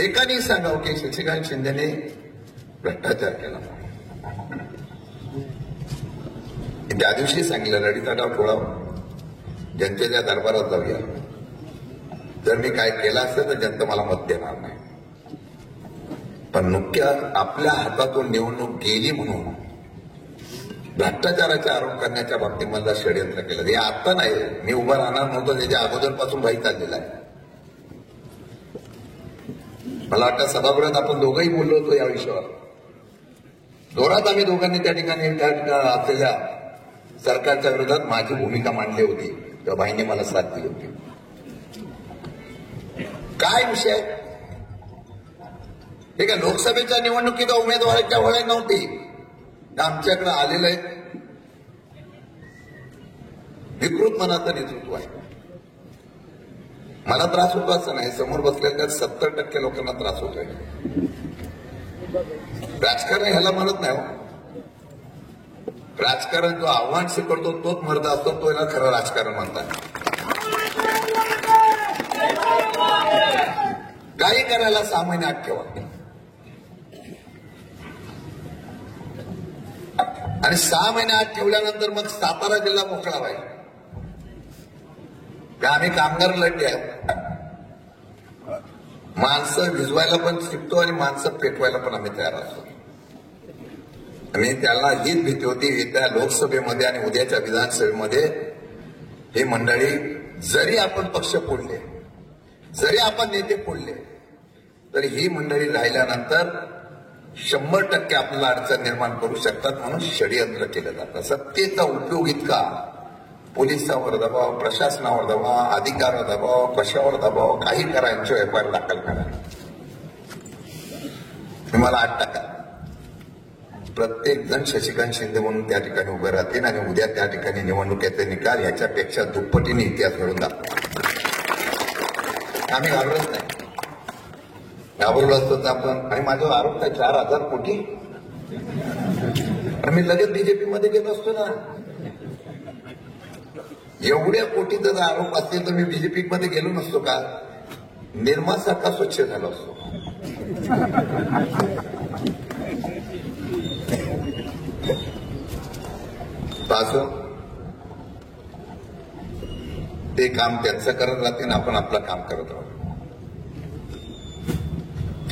एकाने सांगावं की शशिकांत शिंदेने भ्रष्टाचार केला. त्या दिवशी सांगितलं रडीचा डाव ठोळावं, जनतेच्या दरबारात जाऊया. जर मी काय केलं असतं तर जनता मला मत देणार नाही. पण नुकत्या आपल्या हातातून निवडणूक गेली म्हणून भ्रष्टाचाराचे आरोप करण्याच्या बाबतीत मला षडयंत्र केलं. हे आता नाही, मी उभा राहणार नव्हतो, त्याच्या अगोदरपासून भाई चाललेला आहे. मला वाटतं सभागृहात आपण दोघंही बोललो होतो या विषयावर. जोरात आम्ही दोघांनी त्या ठिकाणी असलेल्या सरकारच्या विरोधात माझी भूमिका मांडली होती. तेव्हा भाईने मला साथ दिली होती. काय विषय ठीक आहे, लोकसभेच्या निवडणुकीत उमेदवाराच्या वळे नव्हती, आमच्याकडे आलेलं आहे विकृत मनाचं नेतृत्व आहे. मला त्रास होतो असं नाही, समोर बसलेल्या 70% लोकांना त्रास होतोय. राजकारण ह्याला म्हणत नाही हो. राजकारण जो आव्हान स्वीकारतो तोच मर्द असतो, तो याला खरं राजकारण म्हणतात. काही करायला 6 महिने आत ठेवा आणि 6 महिने आत ठेवल्यानंतर मग सातारा जिल्हा मोकळा व्हायचा. आम्ही कामगार लढले आहेत. माणसं भिजवायला पण शिकतो आणि माणसं पेटवायला पण आम्ही तयार असतो. आणि त्याला हीच भीती होती येत्या लोकसभेमध्ये आणि उद्याच्या विधानसभेमध्ये ही मंडळी जरी आपण पक्ष फोडले, जरी आपण नेते फोडले, तरी ही मंडळी राहिल्यानंतर 100% आपल्याला अडचण निर्माण करू शकतात म्हणून षडयंत्र केलं जातं. सत्तेचा उपयोग इतका, पोलिसांवर दबाव, प्रशासनावर दबाव, अधिकारावर दबाव, कशावर दबाव, काही करा, यांच्या एफआयआर दाखल करा. तुम्हाला 8%. प्रत्येक जण शशिकांत शिंदे म्हणून त्या ठिकाणी उभे राहतील आणि उद्या त्या ठिकाणी निवडणुकीचे निकाल याच्यापेक्षा दुप्पटीने इतिहास घडून दाखवा. आम्ही घाबरत नाही. घाबरलो असतो तर आपण, आणि माझ्यावर आरोप काय 4,000 कोटी, आणि मी लगेच बीजेपी मध्ये गेलो असतो ना. एवढ्या कोटीचा जर आरोप असतील तर मी बीजेपी मध्ये गेलो नसतो का? निर्मासारखा स्वच्छ झालो असतो. ते काम त्यांचं करत राहतील, आपण आपलं काम करत राहू.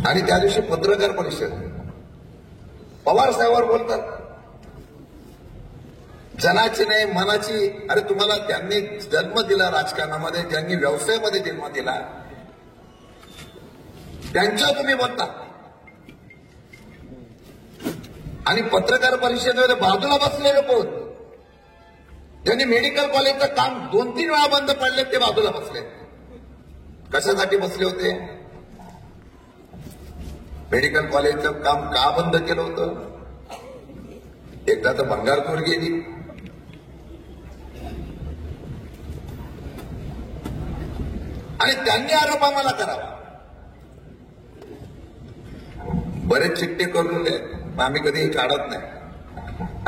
आणि त्या दिवशी पत्रकार परिषद पवार साहेबांवर बोलतात, जनाची नाही मनाची. अरे तुम्हाला त्यांनी जन्म दिला राजकारणामध्ये, ज्यांनी व्यवसायामध्ये जन्म दिला, त्यांच्यावर तुम्ही बोलता. आणि पत्रकार परिषदेमध्ये बाजूला बसलेले कोण? ज्यांनी मेडिकल कॉलेजचं काम 2-3 वेळा बंद पडले, ते बाजूला बसले. कशासाठी बसले होते? मेडिकल कॉलेजचं काम का बंद केलं होतं? एकदा तर भंगारचोर गेली, आणि त्यांनी आरोप आम्हाला करावा. बरेच चिट्टे करून आम्ही कधी काढत नाही.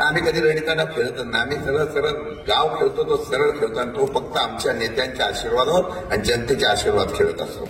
आम्ही कधी रडीताना खेळत नाही. आम्ही सरळ गाव खेळतो, तो सरळ खेळतो, आणि तो फक्त आमच्या नेत्यांच्या आशीर्वादावर आणि जनतेच्या आशीर्वाद खेळत असतो.